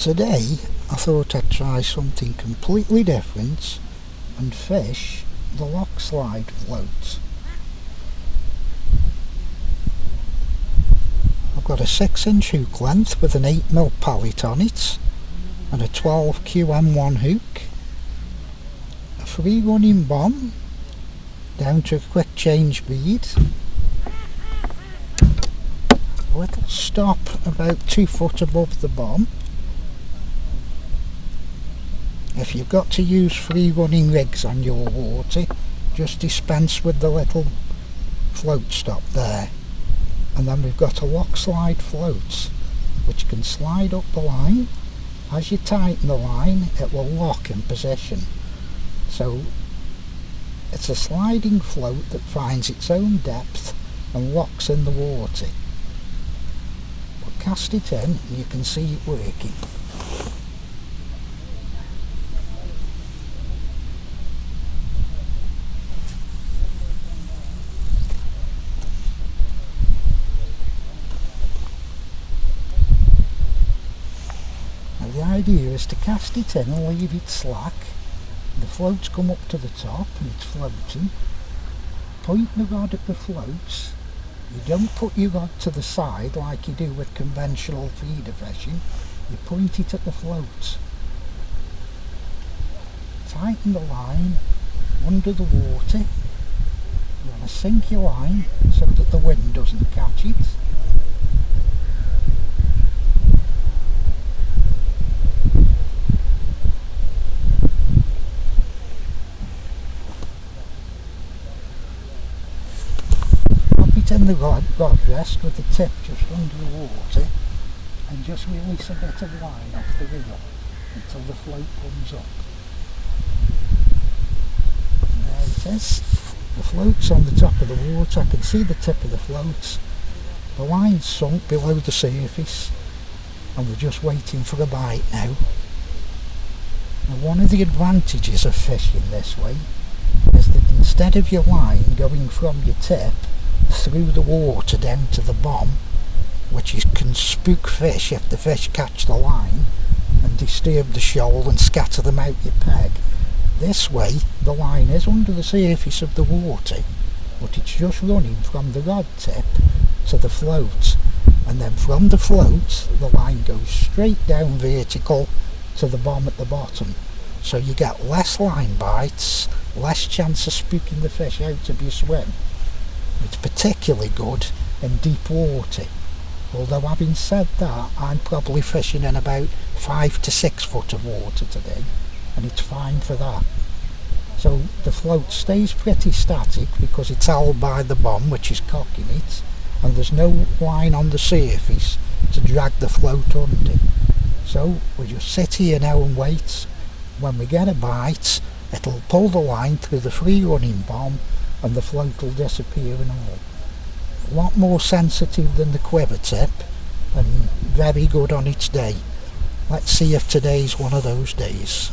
Today I thought I'd try something completely different and fish the Locslide Float. I've got a 6-inch hook length with an 8mm pallet on it and a 12QM1 hook, a free running bomb down to a quick change bead, a little stop about 2 foot above the bomb. If you've got to use free running rigs on your water, just dispense with the little float stop there. And then we've got a Locslide Float which can slide up the line. As you tighten the line, it will lock in position. So it's a sliding float that finds its own depth and locks in the water. We'll cast it in and you can see it working. The idea is to cast it in and leave it slack. The floats come up to the top and it's floating. Point the rod at the floats. You don't put your rod to the side like you do with conventional feeder fishing. You point it at the floats. Tighten the line under the water. You want to sink your line so that the wind doesn't catch it. In the rod rest with the tip just under the water and just release a bit of line off the reel until the float comes up. And there it is. The float's on the top of the water. I can see the tip of the float. The line's sunk below the surface and we're just waiting for a bite now. Now one of the advantages of fishing this way is that instead of your line going from your tip through the water down to the bomb, which can spook fish if the fish catch the line and disturb the shoal and scatter them out your peg. This way the line is under the surface of the water, but it's just running from the rod tip to the float, and then from the float the line goes straight down vertical to the bomb at the bottom, so you get less line bites, less chance of spooking the fish out of your swim. It's particularly good in deep water, although having said that, I'm probably fishing in about 5 to 6 foot of water today, and it's fine for that. So the float stays pretty static because it's held by the bomb, which is cocking it, and there's no line on the surface to drag the float under. So we just sit here now and wait. When we get a bite, it'll pull the line through the free running bomb and the float will disappear and all. A lot more sensitive than the quiver tip and very good on its day. Let's see if today's one of those days.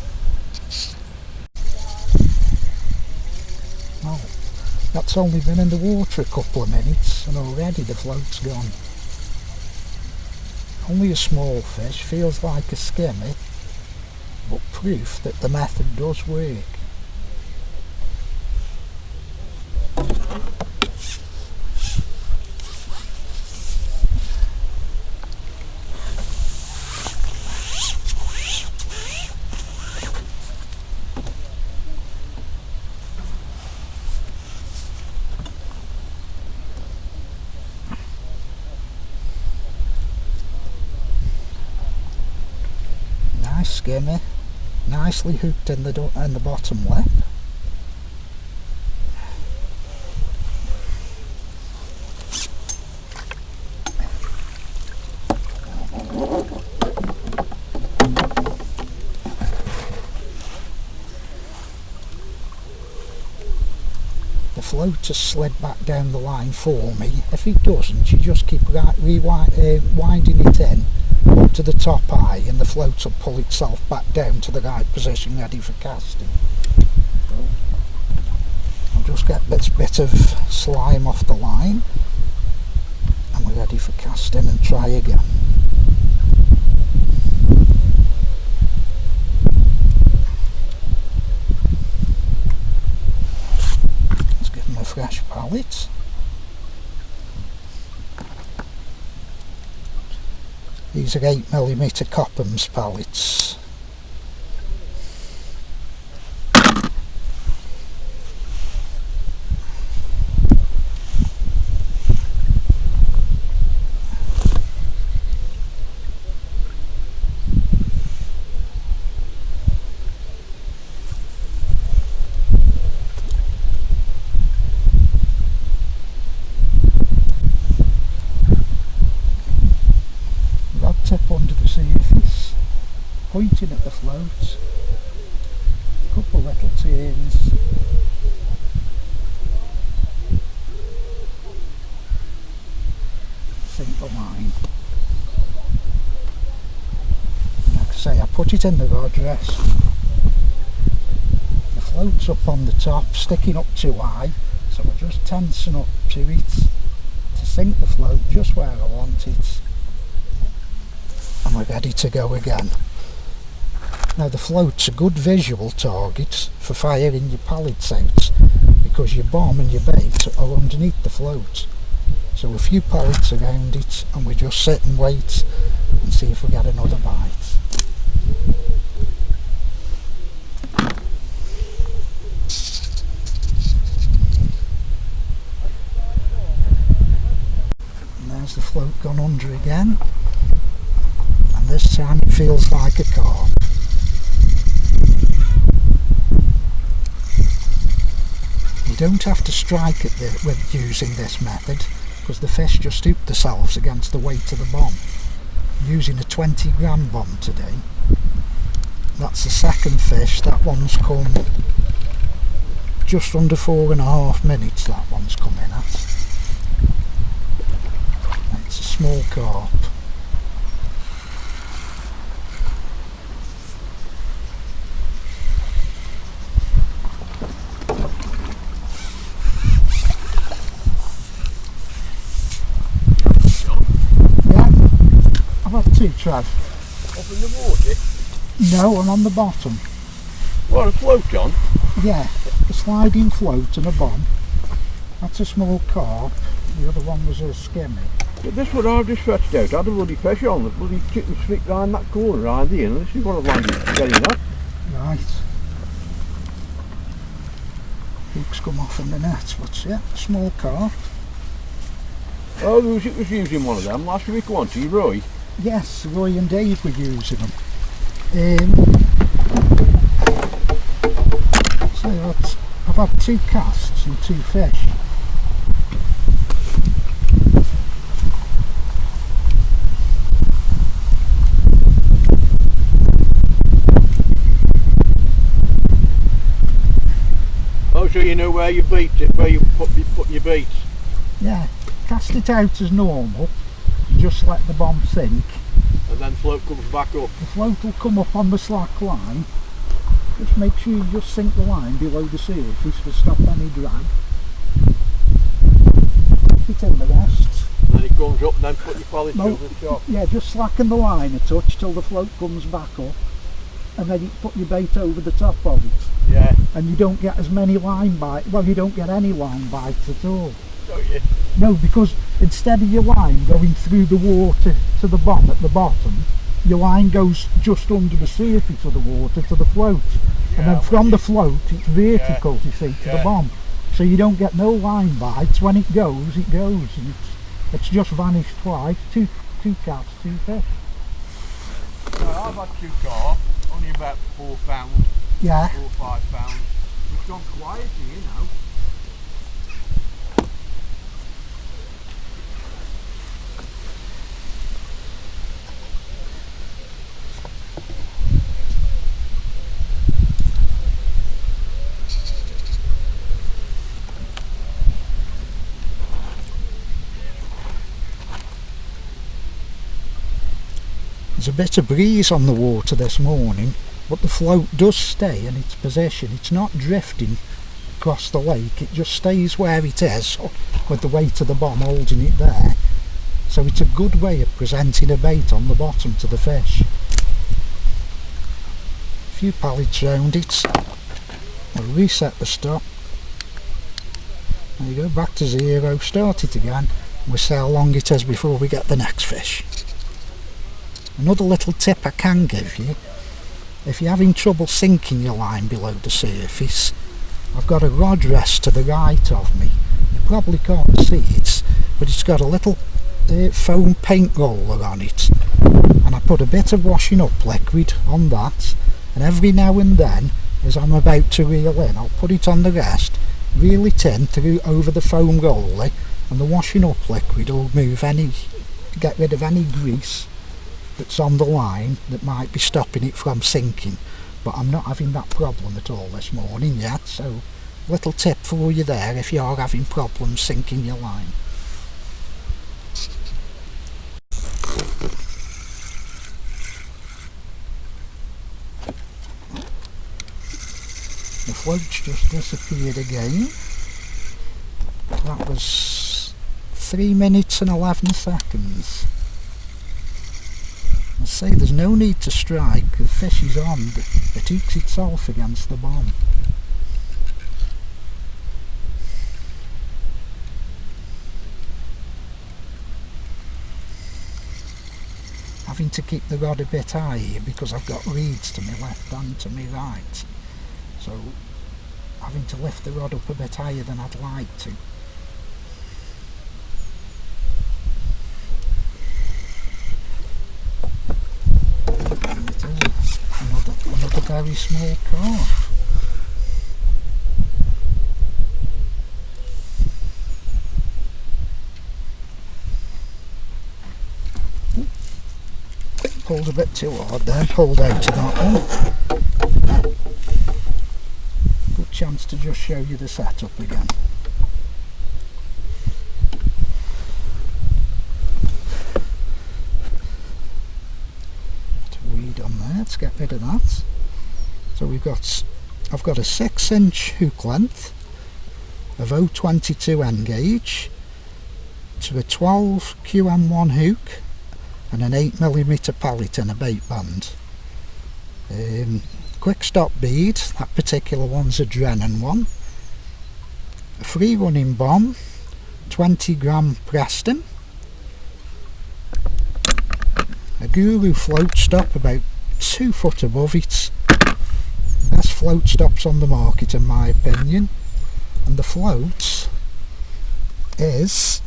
Well, that's only been in the water a couple of minutes and already the float's gone. Only a small fish, feels like a skimmy, but proof that the method does work. Nice skimmy, nicely hooked in the bottom lip. The float has slid back down the line for me. If it doesn't, you just keep winding it in up to the top eye and the float will pull itself back down to the right position ready for casting. I'll just get this bit of slime off the line and we're ready for casting and try again. pallet. These are 8mm Coppham's pallets. Tip under the surface, pointing at the float, a couple little turns, sink the line. And like I say, I put it in the rod rest. The float's up on the top, sticking up too high, so I just tension up to it to sink the float just where I want it. And we're ready to go again. Now the float's a good visual target for firing your pallets out because your bomb and your bait are underneath the float. So a few pallets around it and we just sit and wait and see if we get another bite. And there's the float gone under again. And this time it feels like a carp. You don't have to strike it with using this method because the fish just stoop themselves against the weight of the bomb. I'm using a 20-gram bomb today. That's the second fish. That one's come just under 4.5 minutes. That one's come in at. It's a small carp. I've had two, Trav. Up in the water? No, I'm on the bottom. What, a float on? Yeah, a sliding float and a bomb. That's a small carp. The other one was a skimmy. Yeah, this one I've just fetched out had a bloody fish on. The bloody chicken slipped round that corner round the end. This is what I've landed getting that. Right. Hook's come off in the net, but yeah, small carp. Oh, it was using one of them last week, wasn't he, Roy? Yes, Roy and Dave were using them. So I've had two casts and two fish. Oh, so you know where you beat it, where you put your baits? Yeah, cast it out as normal, just let the bomb sink. And then float comes back up. The float will come up on the slack line. Just make sure you just sink the line below the surface to stop any drag. Put it in the rest. And then it comes up and then put your pallet over the top. Yeah, just slacken the line a touch till the float comes back up. And then you put your bait over the top of it. Yeah. And you don't get as many line bites. Well, you don't get any line bites at all. Don't you? No, because instead of your line going through the water to the bomb at the bottom, your line goes just under the surface of the water to the float. Yeah, and then from the float it's vertical, you see, to the bomb. So you don't get no line bites. When it goes, it goes. And it's just vanished twice. Two cats, two fish. So I've had two carp, only about 4 pounds, Yeah. 4 or 5 pounds. It's gone quiet, you know. There's a bit of breeze on the water this morning, but the float does stay in its position. It's not drifting across the lake, it just stays where it is with the weight of the bomb holding it there. So it's a good way of presenting a bait on the bottom to the fish. A few pallets round it. We'll reset the stop There you go, back to 0, start it again. We'll see how long it is before we get the next fish. Another little tip I can give you, if you're having trouble sinking your line below the surface, I've got a rod rest to the right of me. You probably can't see it, but it's got a little foam paint roller on it, and I put a bit of washing up liquid on that, and every now and then as I'm about to reel in, I'll put it on the rest, reel it in through over the foam roller, and the washing up liquid will get rid of any grease that's on the line that might be stopping it from sinking. But I'm not having that problem at all this morning yet, so little tip for you there if you are having problems sinking your line. The float's just disappeared again. That was 3 minutes and 11 seconds. I say there's no need to strike, the fish is on, it hooks itself against the bomb. Having to keep the rod a bit high because I've got reeds to my left and to my right, so having to lift the rod up a bit higher than I'd like to. Another very small carp. Pulled a bit too hard there, pulled out of that one. Good chance to just show you the setup again. Bit of weed on there, let's get rid of that. So I've got a 6-inch hook length of 0.22 end gauge to a 12 QM1 hook and an 8mm pallet and a bait band. Quick stop bead, that particular one's a Drennan one. A free running bomb, 20 gram Preston. A Guru float stop about 2 foot above it. Best float stops on the market in my opinion. And the float is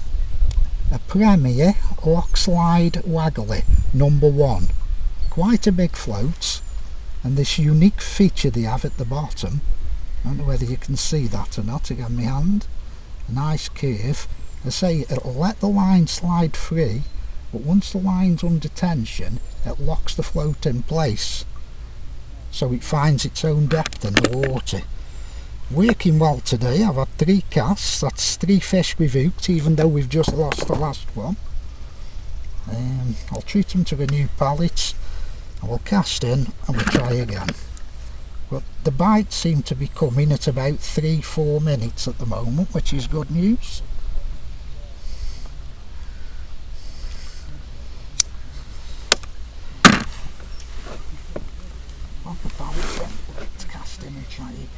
a Premier Locslide Waggly number 1. Quite a big float, and this unique feature they have at the bottom, I don't know whether you can see that or not again, my hand, a nice curve. I say it'll let the line slide free, but once the line's under tension it locks the float in place, so it finds its own depth in the water. Working well today. I've had 3 casts, that's 3 fish we've hooked, even though we've just lost the last one. I'll treat them to a new pallet, I will cast in and we'll try again. But the bites seem to be coming at about 3-4 minutes at the moment, which is good news. Pop the pallet in, let's cast in and try again.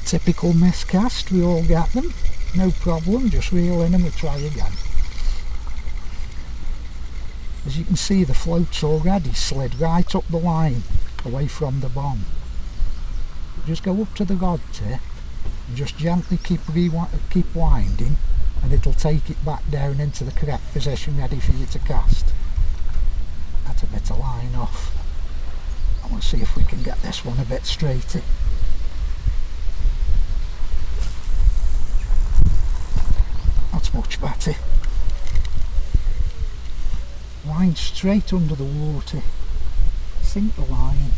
Typical miscast, we all get them, no problem, just reel in and we'll try again. As you can see, the float's already slid right up the line away from the bomb. Just go up to the rod tip and just gently keep winding, and it'll take it back down into the correct position ready for you to cast. Get a bit of line off and we'll see if we can get this one a bit straighter. That's much better. Line straight under the water. Sink the line.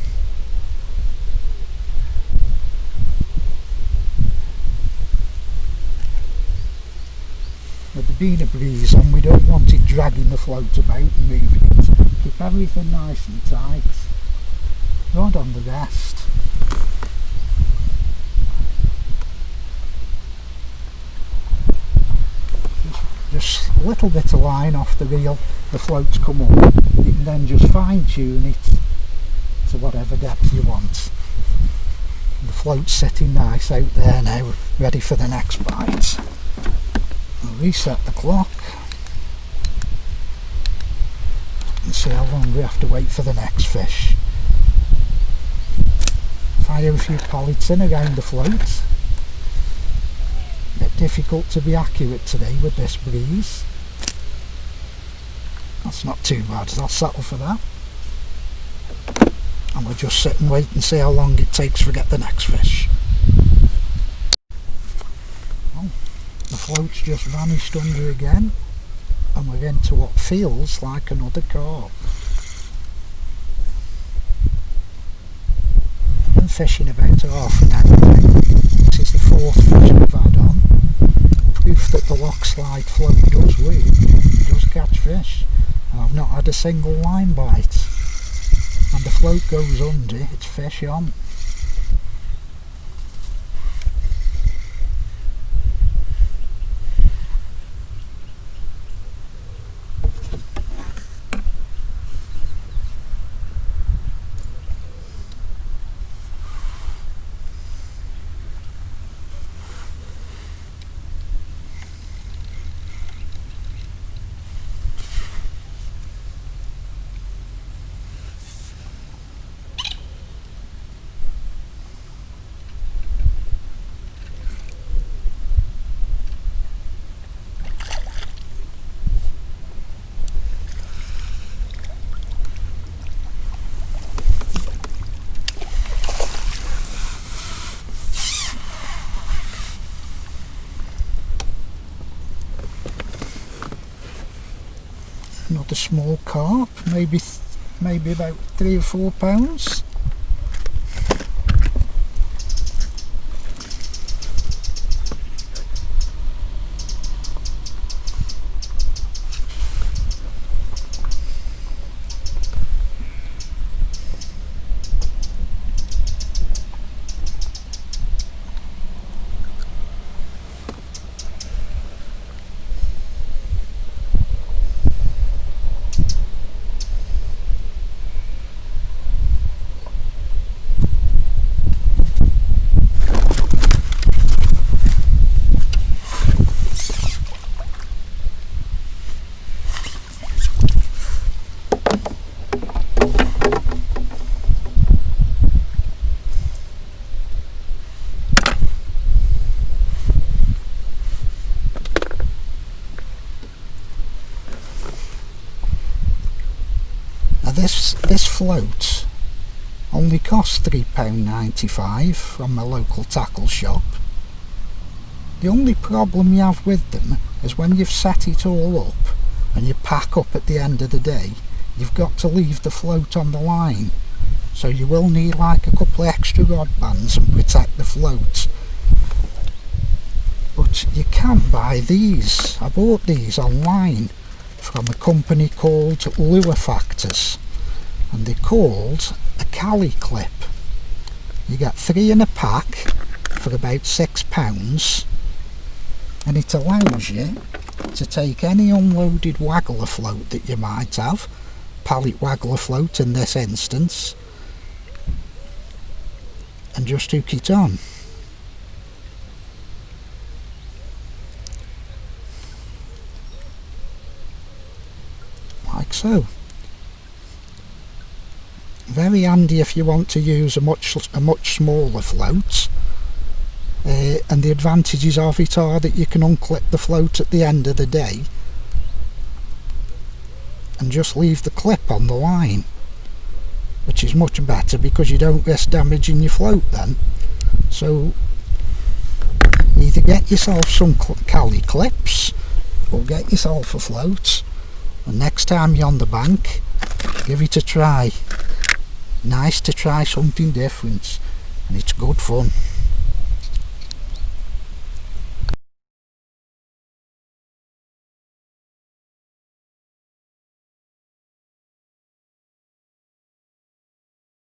With the been a breeze on, we don't want it dragging the float about and moving it. Keep everything nice and tight. Rod on the rest. Just a little bit of line off the reel, the floats come up. You can then just fine tune it to whatever depth you want. The float's sitting nice out there now, ready for the next bite. I'll reset the clock and see how long we have to wait for the next fish. Fire a few pallets in around the float. A bit difficult to be accurate today with this breeze. That's not too bad, I'll settle for that. And we'll just sit and wait and see how long it takes to get the next fish. Well, the float's just vanished under again, and we're into what feels like another carp. Been fishing about half an hour now. This is the fourth fish we've had on. Proof that the Locslide Float does work, it does catch fish, and I've not had a single line bite. And the float goes under, it's fish on. Another small carp, maybe about 3 or 4 pounds. This float only costs £3.95 from my local tackle shop. The only problem you have with them is when you've set it all up and you pack up at the end of the day, you've got to leave the float on the line, so you will need like a couple of extra rod bands and protect the float. But you can buy these. I bought these online from a company called Lure Factors, and they're called a Cali clip. You get 3 in a pack for about £6, and it allows you to take any unloaded waggler float that you might have, pallet waggler float in this instance, and just hook it on. Like so. Very handy if you want to use a much smaller float, and the advantages of it are that you can unclip the float at the end of the day and just leave the clip on the line, which is much better because you don't risk damaging your float then. So either get yourself some Cali clips or get yourself a float, and next time you're on the bank, give it a try. Nice to try something different, and it's good fun.